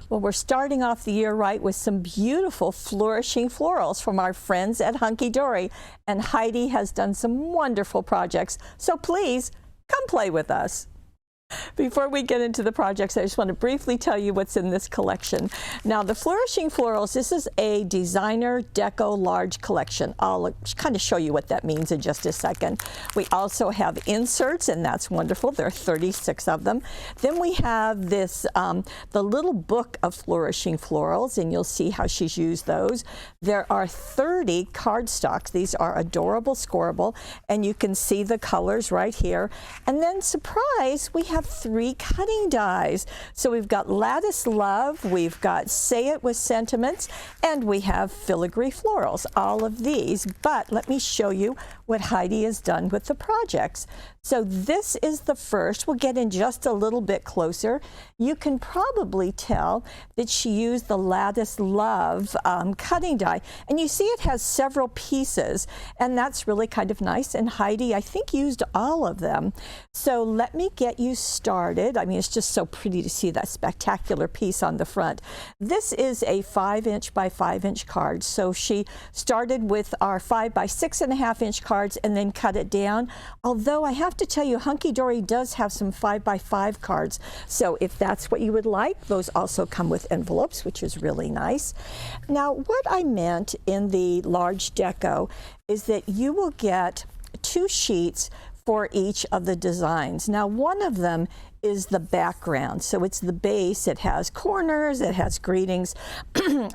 Well, we're starting off the year right with some beautiful flourishing florals from our friends at Hunkydory, and Heidi has done some wonderful projects, so please come play with us. Before we get into the projects, I just want to briefly tell you what's in this collection. Now, the Flourishing Florals, this is a designer deco large collection. I'll kind of show you what that means in just a second. We also have inserts, and that's wonderful. There are 36 of them. Then we have this, the little book of Flourishing Florals, and you'll see how she's used those. There are 30 cardstocks. These are adorable, scoreable, and you can see the colors right here. And then, surprise, we have 3 cutting dies. So we've got Lattice Love, we've got Say It With Sentiments, and we have Filigree Florals, all of these. But let me show you what Heidi has done with the projects. So this is the first. We'll get in just a little bit closer. You can probably tell that she used the Lattice Love cutting die. And you see it has several pieces, and that's really kind of nice. And Heidi, I think, used all of them. So let me get you started. I mean, it's just so pretty to see that spectacular piece on the front. This is a 5" by 5" card. So she started with our 5 by 6.5" cards and then cut it down. Although I have to tell you, Hunkydory does have some 5 by 5 cards. So if that's what you would like, those also come with envelopes, which is really nice. Now, what I meant in the large deco is that you will get 2 sheets for each of the designs. Now, one of them is the background. So it's the base. It has corners, it has greetings,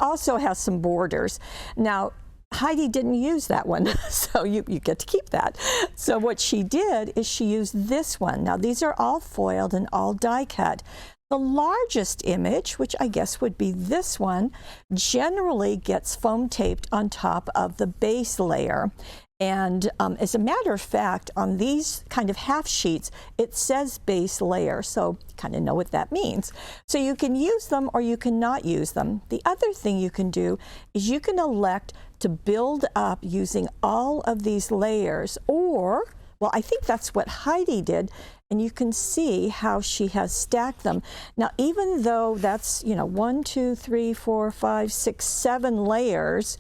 also has some borders. Now, Heidi didn't use that one, so you get to keep that. So what she did is she used this one. Now, these are all foiled and all die cut. The largest image, which I guess would be this one, generally gets foam taped on top of the base layer. And as a matter of fact, on these kind of half sheets, it says base layer, so you kind of know what that means. So you can use them or you cannot use them. The other thing you can do is you can elect to build up using all of these layers, or, well, I think that's what Heidi did, and you can see how she has stacked them. Now, even though that's, 1, 2, 3, 4, 5, 6, 7 layers,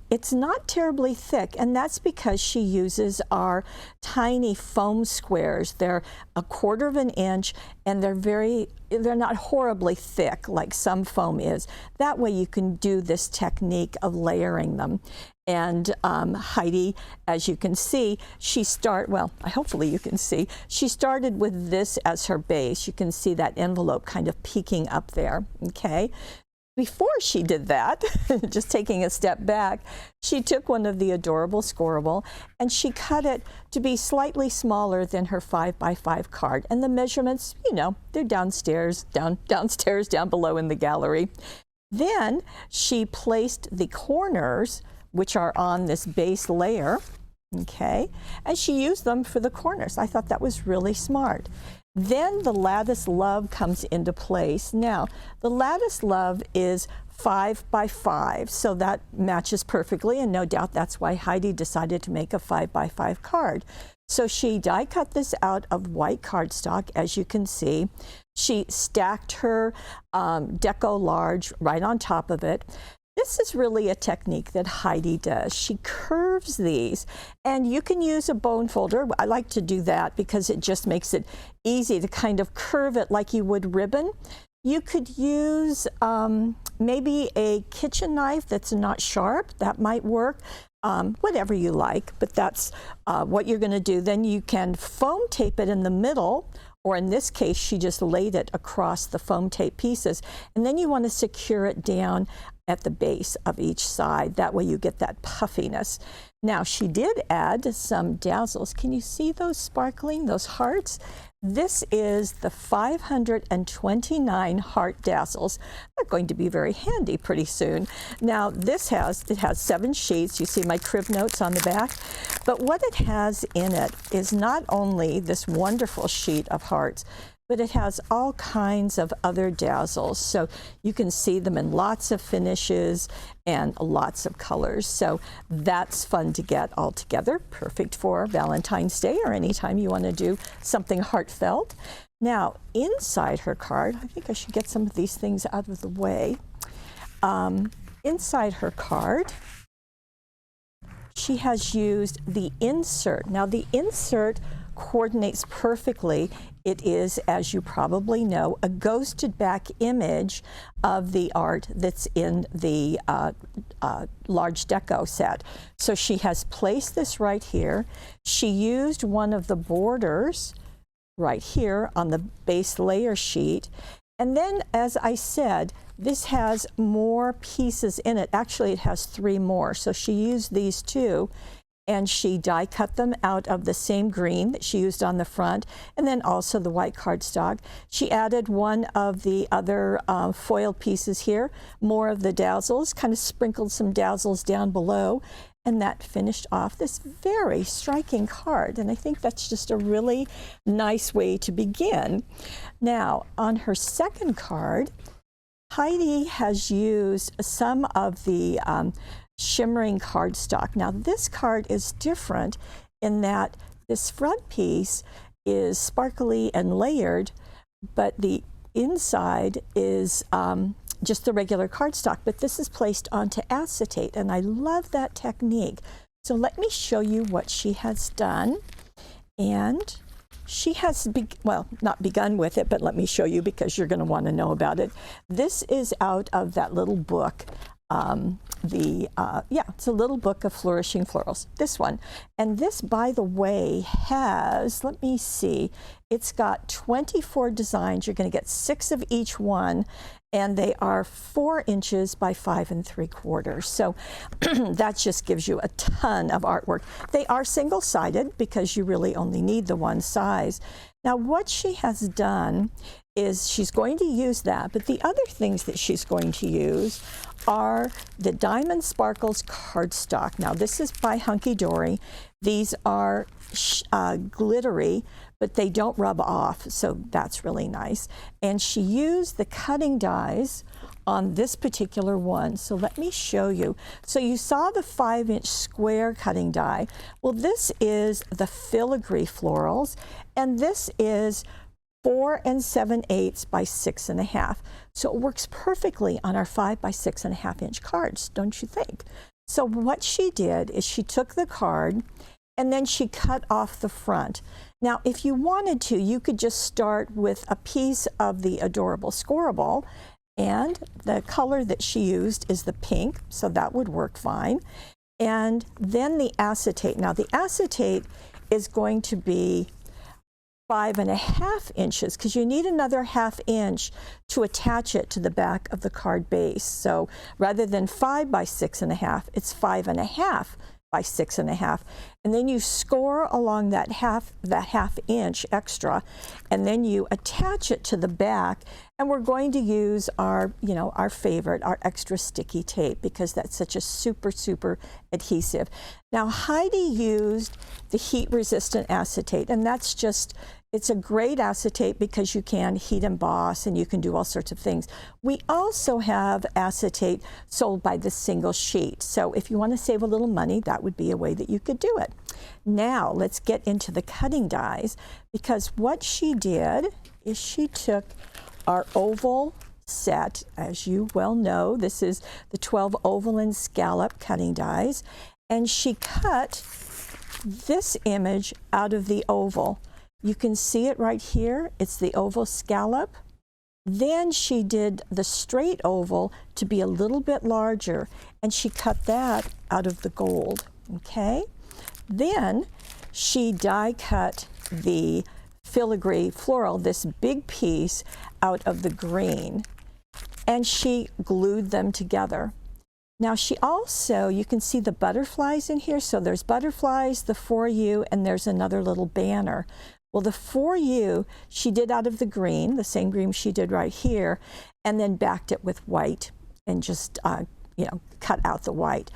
it's not terribly thick, and that's because she uses our tiny foam squares. They're 1/4 inch, and they're not horribly thick like some foam is. That way you can do this technique of layering them. And Heidi, as you can see, hopefully you can see, she started with this as her base. You can see that envelope kind of peeking up there, okay? Before she did that, just taking a step back, she took one of the adorable scoreable and she cut it to be slightly smaller than her 5 by 5 card. And the measurements, they're downstairs, down below in the gallery. Then she placed the corners, which are on this base layer, okay, and she used them for the corners. I thought that was really smart. Then the Lattice Love comes into place. Now, the Lattice Love is 5 by 5, so that matches perfectly, and no doubt that's why Heidi decided to make a 5 by 5 card. So she die cut this out of white cardstock, as you can see. She stacked her deco large right on top of it. This is really a technique that Heidi does. She curves these, and you can use a bone folder. I like to do that because it just makes it easy to kind of curve it like you would ribbon. You could use maybe a kitchen knife that's not sharp. That might work. Whatever you like, but that's what you're going to do. Then you can foam tape it in the middle, or in this case, she just laid it across the foam tape pieces. And then you want to secure it down at the base of each side. That way you get that puffiness. Now, she did add some Dazzles. Can you see those sparkling, those hearts? This is the 529 heart Dazzles. They're going to be very handy pretty soon. Now, it has 7 sheets. You see my crib notes on the back. But what it has in it is not only this wonderful sheet of hearts, but it has all kinds of other Dazzles. So you can see them in lots of finishes and lots of colors. So that's fun to get all together. Perfect for Valentine's Day or anytime you want to do something heartfelt. Now, inside her card, I think I should get some of these things out of the way. Inside her card, she has used the insert. Now, the insert coordinates perfectly. It is, as you probably know, a ghosted back image of the art that's in the large deco set. So she has placed this right here. She used one of the borders right here on the base layer sheet. And then, as I said, this has more pieces in it. Actually, it has 3 more. So she used these 2, and she die cut them out of the same green that she used on the front, and then also the white cardstock. She added one of the other foil pieces here, more of the Dazzles, kind of sprinkled some Dazzles down below, and that finished off this very striking card. And I think that's just a really nice way to begin. Now, on her second card, Heidi has used some of the Shimmering Cardstock. Now, this card is different in that this front piece is sparkly and layered, but the inside is just the regular cardstock, but this is placed onto acetate, and I love that technique. So let me show you what she has done. And she has, well, not begun with it, but let me show you because you're going to want to know about it. This is out of that little book. It's a little book of Flourishing Florals, this one. And this, by the way, has, let me see, it's got 24 designs. You're going to get 6 of each one, and they are 4 inches by 5 3/4. So that just gives you a ton of artwork. They are single-sided because you really only need the one size. Now, what she has done is she's going to use that, but the other things that she's going to use are the Diamond Sparkles cardstock. Now, this is by Hunkydory. These are glittery, but they don't rub off, so that's really nice. And she used the cutting dies on this particular one. So let me show you. So you saw the 5-inch square cutting die. Well, this is the Filigree Florals, and this is 4 7/8 by 6 1/2. So it works perfectly on our 5 by 6 1/2 inch cards, don't you think? So what she did is she took the card and then she cut off the front. Now, if you wanted to, you could just start with a piece of the adorable Scorable, and the color that she used is the pink, so that would work fine. And then the acetate. Now, the acetate is going to be 5 1/2 inches because you need another 1/2 inch to attach it to the back of the card base. So rather than 5 by 6 1/2, it's 5 1/2 by 6 1/2, and then you score along that half inch extra, and then you attach it to the back. And we're going to use our, our favorite, our extra sticky tape, because that's such a super adhesive. Now, Heidi used the heat-resistant acetate, and that's just, it's a great acetate because you can heat emboss and you can do all sorts of things. We also have acetate sold by the single sheet. So if you want to save a little money, that would be a way that you could do it. Now, let's get into the cutting dies, because what she did is she took our oval set. As you well know, this is the 12 oval and scallop cutting dies, and she cut this image out of the oval. You can see it right here. It's the oval scallop. Then she did the straight oval to be a little bit larger, and she cut that out of the gold, okay? Then she die cut the Filigree Floral, this big piece, out of the green, and she glued them together. Now, she also, you can see the butterflies in here. So there's butterflies, the For You, and there's another little banner. Well, the For You, she did out of the green, the same green she did right here, and then backed it with white and just, cut out the white.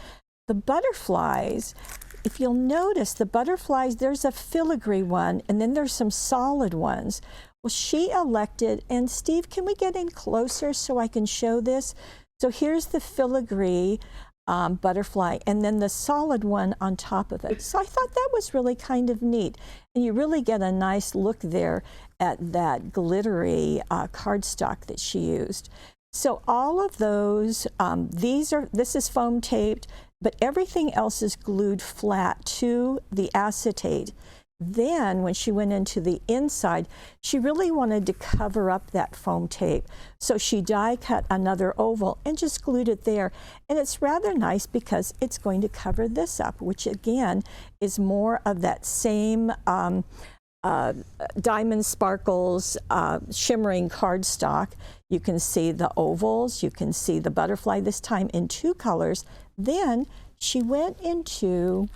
The butterflies, if you'll notice, the butterflies, there's a filigree one, and then there's some solid ones. Well, she elected, and Steve, can we get in closer so I can show this? So here's the filigree Butterfly, and then the solid one on top of it. So I thought that was really kind of neat. And you really get a nice look there at that glittery cardstock that she used. So all of those, this is foam taped, but everything else is glued flat to the acetate. Then when she went into the inside, she really wanted to cover up that foam tape. So she die cut another oval and just glued it there. And it's rather nice because it's going to cover this up, which again is more of that same Diamond Sparkles shimmering cardstock. You can see the ovals, you can see the butterfly, this time in 2 colors. Then she went into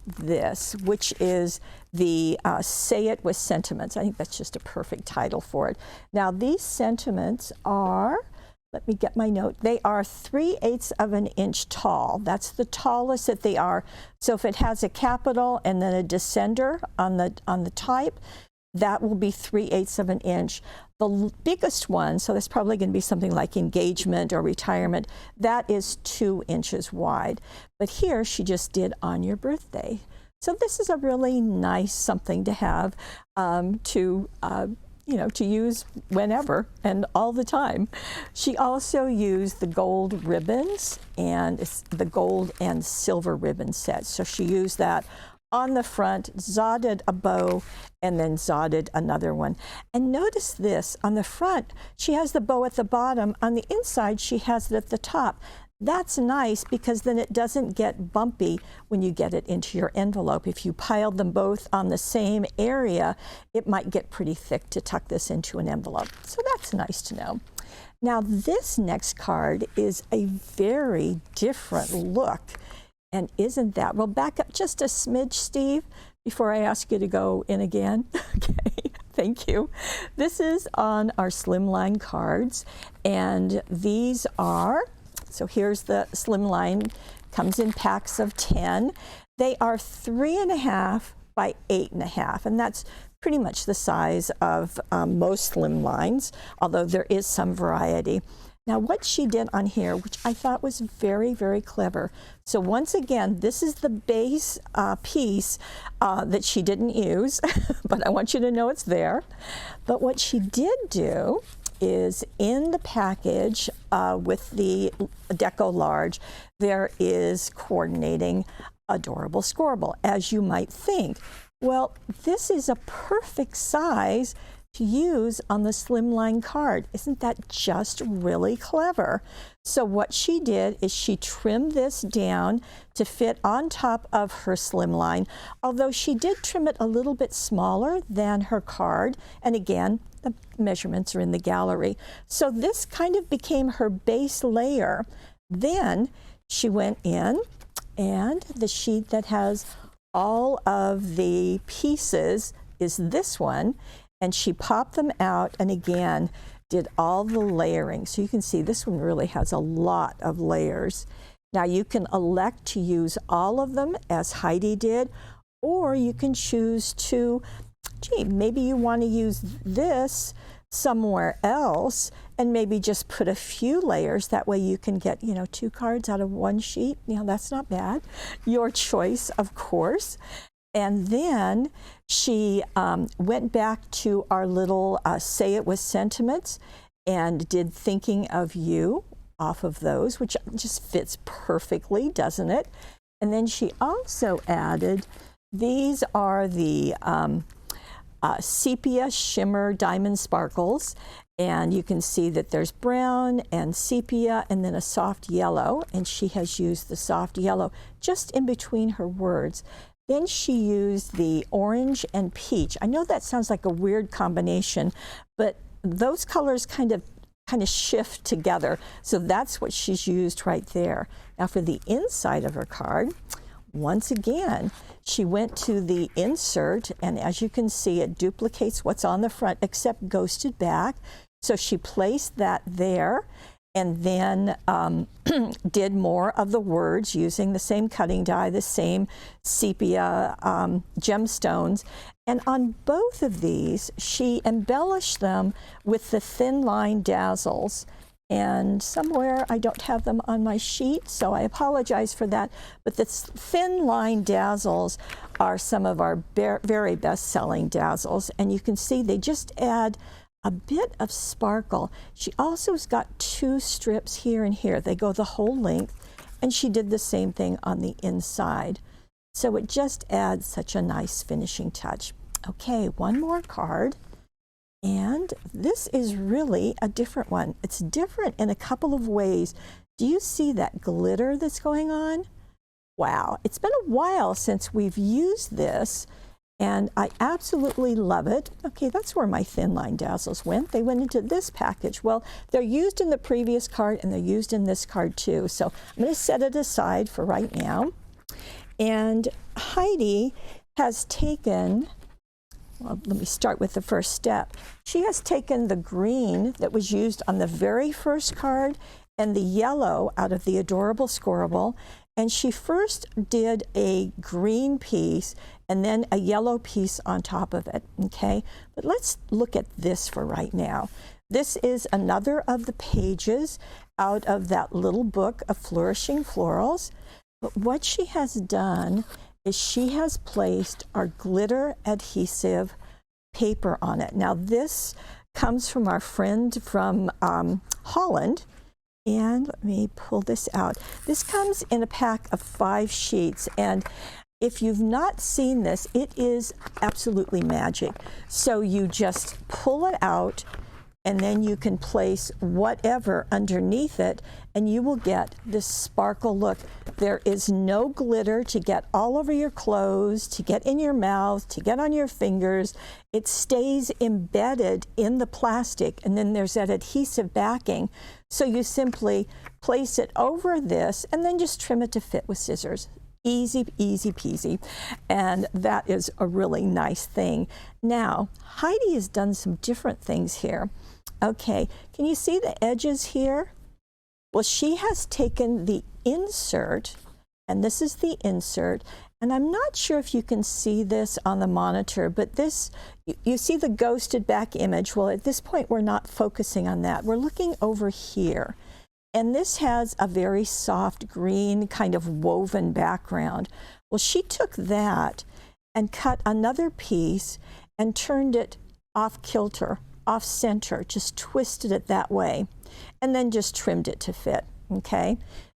this, which is the Say It With Sentiments. I think that's just a perfect title for it. Now these sentiments are, let me get my note, they are 3/8 of an inch tall. That's the tallest that they are. So if it has a capital and then a descender on the type, that will be 3/8 of an inch. The biggest one, so that's probably going to be something like engagement or retirement, that is 2 inches wide. But here she just did on your birthday. So this is a really nice something to have you know, to use whenever and all the time. She also used the gold ribbons and the gold and silver ribbon set. So she used that on the front, zodded a bow, and then zodded another one. And notice this, on the front, she has the bow at the bottom. On the inside, she has it at the top. That's nice because then it doesn't get bumpy when you get it into your envelope. If you piled them both on the same area, it might get pretty thick to tuck this into an envelope. So that's nice to know. Now this next card is a very different look. And isn't that, well, back up just a smidge, Steve, before I ask you to go in again. Okay, thank you. This is on our Slimline cards, and these are, so here's the Slimline, comes in packs of 10. They are 3.5 by 8.5, and that's pretty much the size of most Slimlines, although there is some variety. Now what she did on here, which I thought was very, very clever. So once again, this is the base piece that she didn't use, but I want you to know it's there. But what she did do is in the package with the Deco Large, there is coordinating adorable scoreable, as you might think. Well, this is a perfect size to use on the Slimline card. Isn't that just really clever? So what she did is she trimmed this down to fit on top of her Slimline, although she did trim it a little bit smaller than her card. And again, the measurements are in the gallery. So this kind of became her base layer. Then she went in, and the sheet that has all of the pieces is this one. And she popped them out and again did all the layering. So you can see this one really has a lot of layers. Now you can elect to use all of them as Heidi did, or you can choose to, gee, maybe you want to use this somewhere else and maybe just put a few layers. That way you can get, you know, 2 cards out of 1 sheet. You know, that's not bad. Your choice, of course. And then she went back to our little Say It With Sentiments and did Thinking of You off of those, which just fits perfectly, doesn't it? And then she also added, these are the Sepia Shimmer Diamond Sparkles. And you can see that there's brown and sepia and then a soft yellow. And she has used the soft yellow just in between her words. Then she used the orange and peach. I know that sounds like a weird combination, but those colors kind of shift together. So that's what she's used right there. Now for the inside of her card, once again, she went to the insert, and as you can see, it duplicates what's on the front except ghosted back. So she placed that there, and then did more of the words using the same cutting die, the same sepia gemstones. And on both of these, she embellished them with the thin line Dazzles. And somewhere I don't have them on my sheet, so I apologize for that. But the thin line Dazzles are some of our very best-selling Dazzles. And you can see they just add a bit of sparkle. She also has got 2 strips here and here. They go the whole length. And she did the same thing on the inside. So it just adds such a nice finishing touch. Okay, one more card. And this is really a different one. It's different in a couple of ways. Do you see that glitter that's going on? Wow, it's been a while since we've used this, and I absolutely love it. Okay, that's where my thin line Dazzles went. They went into this package. Well, they're used in the previous card and they're used in this card too. So I'm going to set it aside for right now. And Heidi has taken, well, let me start with the first step. She has taken the green that was used on the very first card and the yellow out of the Adorable Scorable. And she first did a green piece and then a yellow piece on top of it, okay? But let's look at this for right now. This is another of the pages out of that little book of Flourishing Florals. But what she has done is she has placed our glitter adhesive paper on it. Now this comes from our friend from Holland. And let me pull this out. This comes in a pack of 5 sheets, and if you've not seen this, it is absolutely magic. So you just pull it out, and then you can place whatever underneath it, and you will get this sparkle look. There is no glitter to get all over your clothes, to get in your mouth, to get on your fingers. It stays embedded in the plastic, and then there's that adhesive backing. So you simply place it over this and then just trim it to fit with scissors. Easy, easy peasy. And that is a really nice thing. Now, Heidi has done some different things here. Okay, can you see the edges here? Well, she has taken the insert, and this is the insert, and I'm not sure if you can see this on the monitor, but this, you see the ghosted back image. Well, at this point, we're not focusing on that. We're looking over here. And this has a very soft green kind of woven background. Well, she took that and cut another piece and turned it off kilter, off center, just twisted it that way, and then just trimmed it to fit, okay?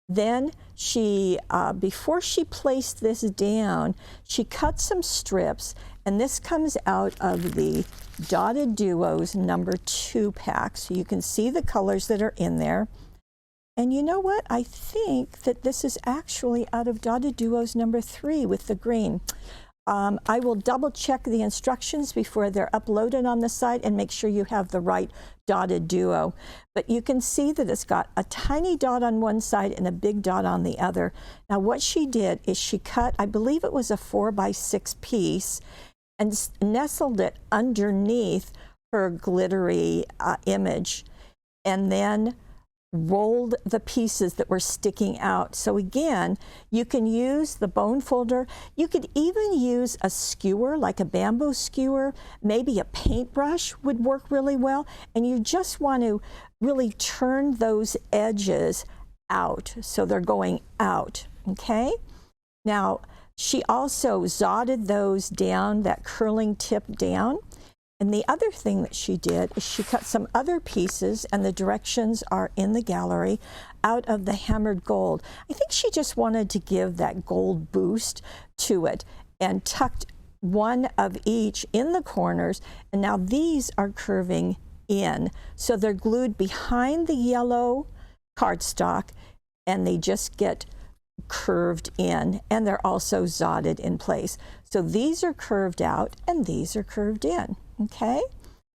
Then she, before she placed this down, she cut some strips, and this comes out of the Dotted Duos #2 pack. So you can see the colors that are in there. And you know what? I think that this is actually out of Dotted Duos #3 with the green. I will double check the instructions before they're uploaded on the site and make sure you have the right dotted duo. But you can see that it's got a tiny dot on one side and a big dot on the other. Now what she did is she cut, I believe it was a 4x6 piece, and nestled it underneath her glittery image, and then rolled the pieces that were sticking out. So again, you can use the bone folder. You could even use a skewer, like a bamboo skewer. Maybe a paintbrush would work really well. And you just want to really turn those edges out so they're going out, okay? Now, she also zotted those down, that curling tip down. And the other thing that she did is she cut some other pieces, and the directions are in the gallery, out of the hammered gold. I think she just wanted to give that gold boost to it, and tucked one of each in the corners. And now these are curving in. So they're glued behind the yellow cardstock, and they just get curved in, and they're also zotted in place. So these are curved out and these are curved in, okay?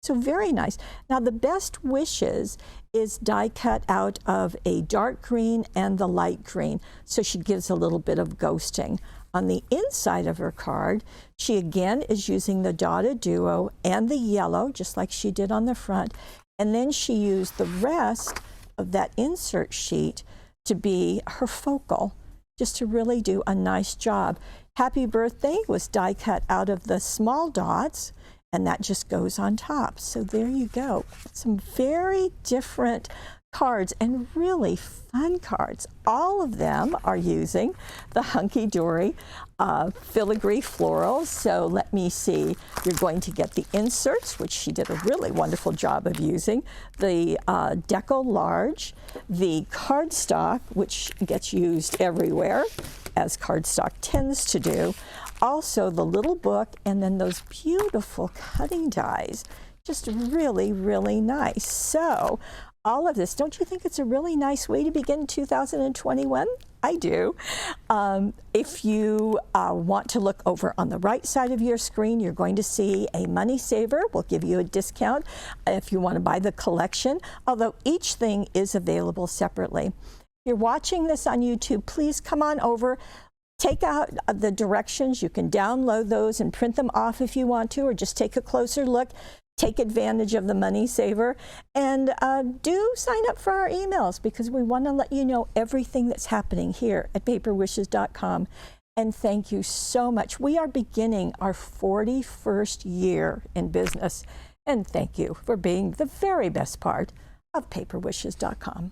So very nice. Now the Best Wishes is die cut out of a dark green and the light green. So she gives a little bit of ghosting. On the inside of her card, she again is using the Dotted Duo and the yellow, just like she did on the front. And then she used the rest of that insert sheet to be her focal, just to really do a nice job. Happy Birthday was die cut out of the small dots, and that just goes on top. So there you go. Some very different cards, and really fun cards. All of them are using the Hunkydory Filigree Florals. So let me see. You're going to get the inserts, which she did a really wonderful job of using, the Deco Large, the cardstock, which gets used everywhere, as cardstock tends to do, also the little book, and then those beautiful cutting dies. Just really, really nice. So all of this, don't you think it's a really nice way to begin 2021? I do. If you want to look over on the right side of your screen, you're going to see a money saver. We'll give you a discount if you want to buy the collection, although each thing is available separately. If you're watching this on YouTube, please come on over. Take out the directions. You can download those and print them off if you want to, or just take a closer look. Take advantage of the money saver, and do sign up for our emails, because we want to let you know everything that's happening here at paperwishes.com. And thank you so much. We are beginning our 41st year in business, and thank you for being the very best part of paperwishes.com.